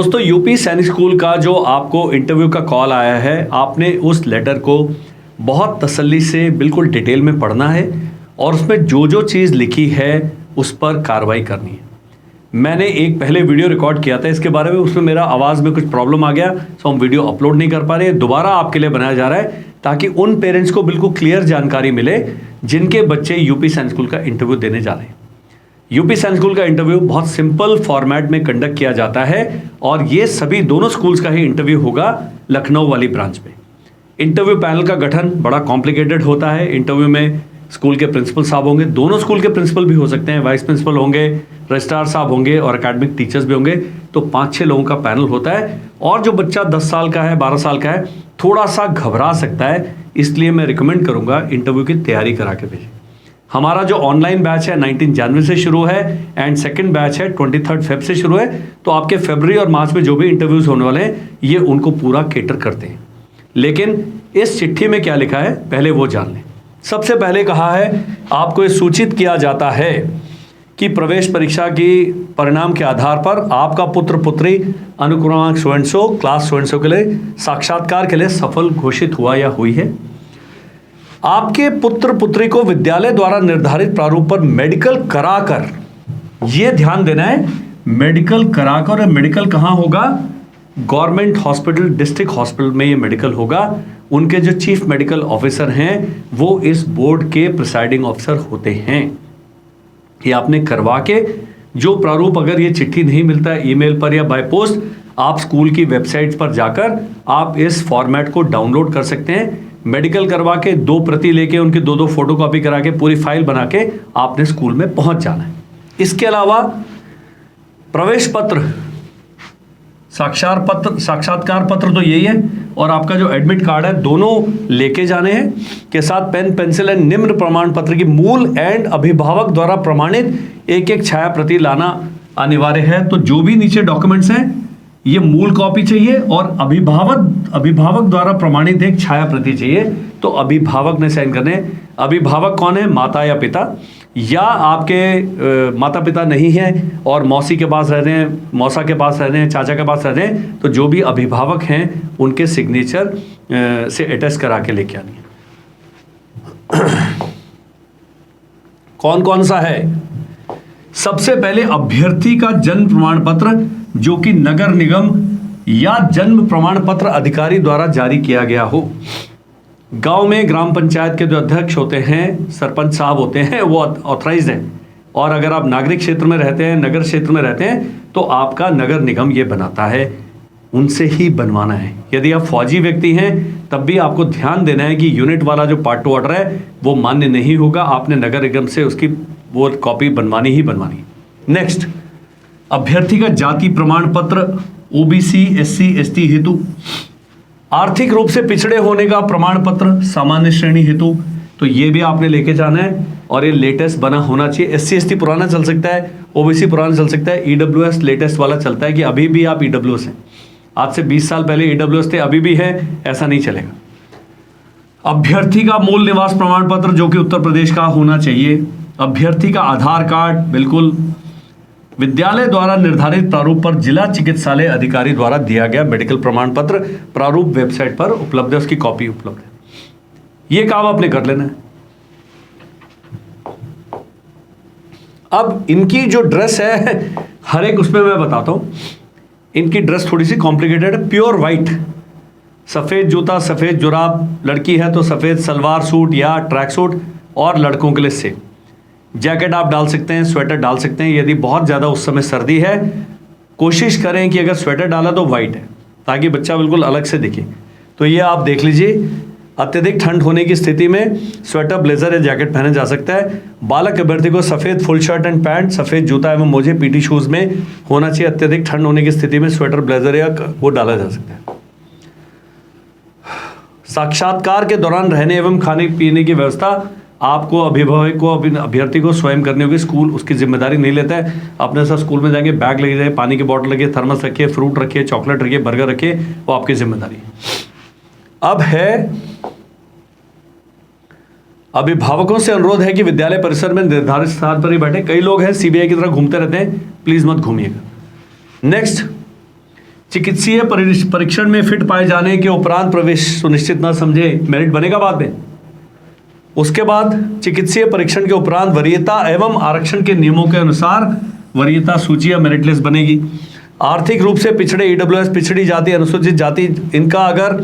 दोस्तों यूपी सैनिक स्कूल का जो आपको इंटरव्यू का कॉल आया है, आपने उस लेटर को बहुत तसल्ली से बिल्कुल डिटेल में पढ़ना है और उसमें जो जो चीज़ लिखी है उस पर कार्रवाई करनी है। मैंने एक पहले वीडियो रिकॉर्ड किया था इसके बारे में, उसमें मेरा आवाज़ में कुछ प्रॉब्लम आ गया तो हम वीडियो अपलोड नहीं कर पा रहे। दोबारा आपके लिए बनाया जा रहा है ताकि उन पेरेंट्स को बिल्कुल क्लियर जानकारी मिले जिनके बच्चे यूपी सैनिक स्कूल का इंटरव्यू देने जा रहे हैं। यूपी सैनिक स्कूल का इंटरव्यू बहुत सिंपल फॉर्मेट में कंडक्ट किया जाता है और ये सभी दोनों स्कूल्स का ही इंटरव्यू होगा लखनऊ वाली ब्रांच में। इंटरव्यू पैनल का गठन बड़ा कॉम्प्लिकेटेड होता है। इंटरव्यू में स्कूल के प्रिंसिपल साहब होंगे, दोनों स्कूल के प्रिंसिपल भी हो सकते हैं, वाइस प्रिंसिपल होंगे, रजिस्ट्रार साहब होंगे और एकेडमिक टीचर्स भी होंगे। तो 5-6 लोगों का पैनल होता है और जो बच्चा 10 साल का है, 12 साल का है, थोड़ा सा घबरा सकता है, इसलिए मैं रिकमेंड करूंगा इंटरव्यू की तैयारी करा के भेजें। हमारा जो ऑनलाइन बैच है 19 जनवरी से शुरू है एंड सेकंड बैच है 23 फेब से शुरू है। तो आपके फरवरी और मार्च में जो भी इंटरव्यूज होने वाले हैं ये उनको पूरा केटर करते हैं। लेकिन इस चिट्ठी में क्या लिखा है पहले वो जान लें। सबसे पहले कहा है आपको ये सूचित किया जाता है कि प्रवेश परीक्षा की परिणाम के आधार पर आपका पुत्र पुत्री अनुक्रमांक सो क्लास सो के लिए साक्षात्कार के लिए सफल घोषित हुआ या हुई है। आपके पुत्र पुत्री को विद्यालय द्वारा निर्धारित प्रारूप पर मेडिकल कराकर, यह ध्यान देना है, मेडिकल कराकर, और मेडिकल कहां होगा? गवर्नमेंट हॉस्पिटल, डिस्ट्रिक्ट हॉस्पिटल में ये मेडिकल होगा। उनके जो चीफ मेडिकल ऑफिसर हैं वो इस बोर्ड के प्रिसाइडिंग ऑफिसर होते हैं। ये आपने करवा के, जो प्रारूप अगर ये चिट्ठी नहीं मिलता है ईमेल पर या बाय पोस्ट, आप स्कूल की वेबसाइट पर जाकर आप इस फॉर्मेट को डाउनलोड कर सकते हैं। मेडिकल करवा के 2 प्रति लेके उनकी 2-2 फोटोकॉपी करा के पूरी फाइल बना के आपने स्कूल में पहुंच जाना है। इसके अलावा प्रवेश पत्र, साक्षात्कार पत्र तो यही है और आपका जो एडमिट कार्ड है दोनों लेके जाने हैं के साथ पेन पेंसिल एंड निम्न प्रमाण पत्र की मूल एंड अभिभावक द्वारा प्रमाणित एक छाया प्रति लाना अनिवार्य है। तो जो भी नीचे डॉक्यूमेंट्स हैं ये मूल कॉपी चाहिए और अभिभावक द्वारा प्रमाणित एक छाया प्रति चाहिए। तो अभिभावक ने साइन करने। अभिभावक कौन है? माता या पिता, या आपके माता पिता नहीं है और मौसी के पास रह रहे हैं, मौसा के पास रह रहे हैं, चाचा के पास रह रहे हैं, तो जो भी अभिभावक हैं उनके सिग्नेचर से अटैच करा के लेके आनी है। कौन कौन सा है? सबसे पहले अभ्यर्थी का जन्म प्रमाण पत्र जो कि नगर निगम या जन्म प्रमाण पत्र अधिकारी द्वारा जारी किया गया हो। गांव में ग्राम पंचायत के जो अध्यक्ष होते हैं, सरपंच साहब होते हैं, वो ऑथराइज्ड हैं। और अगर आप नागरिक क्षेत्र में रहते हैं, नगर क्षेत्र में रहते हैं, तो आपका नगर निगम ये बनाता है, उनसे ही बनवाना है। यदि आप फौजी व्यक्ति हैं तब भी आपको ध्यान देना है कि यूनिट वाला जो पार्ट 2 ऑर्डर है वो मान्य नहीं होगा, आपने नगर निगम से उसकी वो कॉपी बनवानी ही बनवानी। नेक्स्ट, अभ्यर्थी का जाति प्रमाण पत्र ओबीसी एससी एसटी हेतु, आर्थिक रूप से पिछड़े होने का प्रमाण पत्र सामान्य श्रेणी हेतु, तो ये भी आपने लेके जाना है और ये लेटेस्ट बना होना चाहिए। एससी एसटी पुराना चल सकता है, ओबीसी पुराना चल सकता है, ईडब्ल्यूएस लेटेस्ट वाला चलता है कि अभी भी आप ईडब्ल्यूएस हैं। आज से 20 साल पहले ईडब्ल्यूएस थे, अभी भी है, ऐसा नहीं चलेगा। अभ्यर्थी का मूल निवास प्रमाण पत्र जो कि उत्तर प्रदेश का होना चाहिए। अभ्यर्थी का आधार कार्ड, बिल्कुल विद्यालय द्वारा निर्धारित प्रारूप पर जिला चिकित्सालय अधिकारी द्वारा दिया गया मेडिकल प्रमाण पत्र प्रारूप वेबसाइट पर उपलब्ध है, उसकी कॉपी उपलब्ध है। यह काम आपने कर लेना है। अब इनकी जो ड्रेस है हर एक उसमें मैं बताता हूं। इनकी ड्रेस थोड़ी सी कॉम्प्लिकेटेड है। प्योर वाइट, सफेद जूता, सफेद जुराब, लड़की है तो सफेद सलवार सूट या ट्रैक सूट, और लड़कों के लिए सेम। जैकेट आप डाल सकते हैं, स्वेटर डाल सकते हैं। यदि बहुत ज़्यादा उस समय सर्दी है, कोशिश करें कि अगर स्वेटर डाला तो वाइट है ताकि बच्चा बिल्कुल अलग से दिखे। तो ये आप देख लीजिए, अत्यधिक ठंड होने की स्थिति में स्वेटर, ब्लेजर या जैकेट पहना जा सकता है। बालक अभ्यर्थी को सफ़ेद फुल शर्ट एंड पैंट, सफ़ेद जूता एवं मोजे पीटी शूज़ में होना चाहिए। अत्यधिक ठंड होने की स्थिति में स्वेटर, ब्लेजर या वो डाला जा सकता है। साक्षात्कार के दौरान रहने एवं खाने पीने की व्यवस्था आपको, अभिभावक को, अभ्यर्थी को स्वयं करनी होगी। स्कूल उसकी जिम्मेदारी नहीं लेता है। अपने साथ स्कूल में जाएंगे, बैग लेके जाइए, पानी की बोतल रखिए, थर्मस रखिए, फ्रूट रखिए, चॉकलेट रखिए, बर्गर रखिए, वो आपकी जिम्मेदारी है। अब है अभिभावकों से अनुरोध है कि विद्यालय परिसर में निर्धारित स्थान पर ही बैठे। कई लोग हैं सीबीआई की तरह घूमते रहते हैं, प्लीज मत घूमिएगा। नेक्स्ट, चिकित्सीय परीक्षण में फिट पाए जाने के उपरांत प्रवेश सुनिश्चित न समझे, मेरिट बनेगा बाद में। उसके बाद चिकित्सीय परीक्षण के उपरांत वरीयता एवं आरक्षण के नियमों के अनुसार वरीयता सूची या मेरिट लिस्ट बनेगी। आर्थिक रूप से पिछड़े ईडब्ल्यूएस, पिछड़ी जाति, अनुसूचित जाति, इनका अगर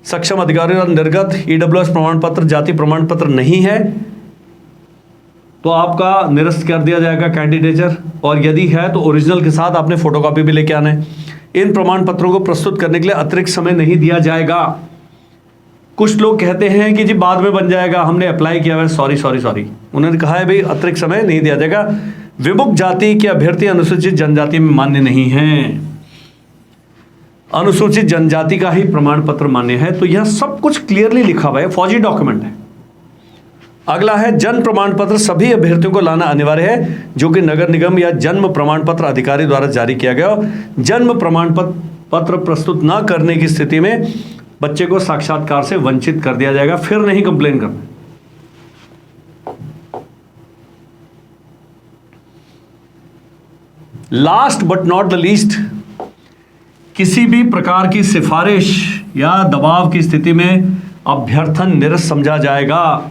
सक्षम अधिकारियों और निर्गत ईडब्ल्यूएस प्रमाण पत्र, जाति प्रमाण पत्र नहीं है तो आपका निरस्त कर दिया जाएगा कैंडिडेचर, और यदि है तो ओरिजिनल के साथ आपने फोटोकॉपी भी लेके आना है। इन प्रमाण पत्रों को प्रस्तुत करने के लिए अतिरिक्त समय नहीं दिया जाएगा। कुछ लोग कहते हैं कि जी बाद में बन जाएगा, हमने अप्लाई किया है। सॉरी, उन्होंने कहा है भाई अतिरिक्त समय नहीं दिया जाएगा। विमुक्त जाति के अभ्यर्थी अनुसूचित जनजाति में मान्य नहीं है, अनुसूचित जनजाति का ही प्रमाण पत्र मान्य है। तो यह सब कुछ क्लियरली लिखा हुआ है, फौजी डॉक्यूमेंट है। अगला है जन्म प्रमाण पत्र सभी अभ्यर्थियों को लाना अनिवार्य है जो कि नगर निगम या जन्म प्रमाण पत्र अधिकारी द्वारा जारी किया गया हो। जन्म प्रमाण पत्र प्रस्तुत न करने की स्थिति में बच्चे को साक्षात्कार से वंचित कर दिया जाएगा, फिर नहीं कंप्लेन करना। Last but not the least, किसी भी प्रकार की सिफारिश या दबाव की स्थिति में अभ्यर्थन निरस्त समझा जाएगा।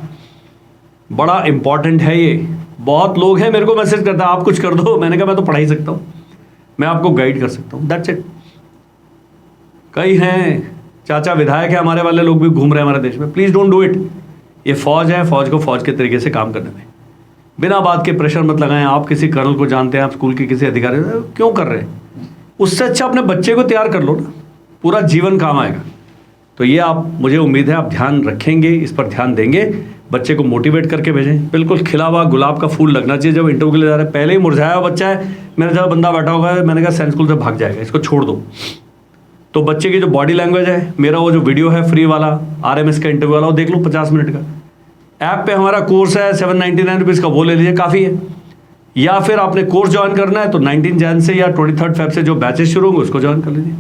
बड़ा इंपॉर्टेंट है ये। बहुत लोग हैं मेरे को मैसेज करता है आप कुछ कर दो, मैंने कहा मैं तो पढ़ा ही सकता हूं, मैं आपको गाइड कर सकता हूं, दैट्स इट। कई हैं चाचा विधायक है, हमारे वाले लोग भी घूम रहे हैं हमारे देश में, प्लीज डोंट डू इट। ये फौज है, फौज को फौज के तरीके से काम करने में, बिना बात के प्रेशर मत लगाएं। आप किसी कर्नल को जानते हैं, आप स्कूल के किसी अधिकारी क्यों कर रहे हैं, उससे अच्छा अपने बच्चे को तैयार कर लो ना, पूरा जीवन काम आएगा। तो ये आप, मुझे उम्मीद है आप ध्यान रखेंगे, इस पर ध्यान देंगे, बच्चे को मोटिवेट करके भेजें। बिल्कुल खिला हुआ गुलाब का फूल लगना चाहिए जब इंटरव्यू के लिए जा रहे हैं। पहले ही मुरझाया हुआ बच्चा है, मेरे जब बंदा बैठा होगा, मैंने कहा सैनिक स्कूल से भाग जाएगा, इसको छोड़ दो। तो बच्चे की जो बॉडी लैंग्वेज है, मेरा वो जो वीडियो है फ्री वाला RMS का इंटरव्यू वाला, वो देख लो 50 मिनट का। ऐप पे हमारा कोर्स है 799 रुपीज़ का, वो ले लीजिए, काफ़ी है। या फिर आपने कोर्स ज्वाइन करना है तो 19 जन से या 23 फेब से जो बैचेस शुरू होंगे उसको ज्वाइन कर लीजिए।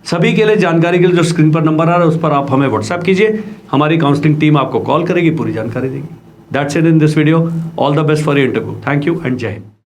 सभी के लिए जानकारी के लिए जो स्क्रीन पर नंबर आ रहा है उस पर आप हमें व्हाट्सएप कीजिए, हमारी काउंसलिंग टीम आपको कॉल करेगी, पूरी जानकारी देगी। That's it in this video. All the best for your interview. Thank you and जय हिंद।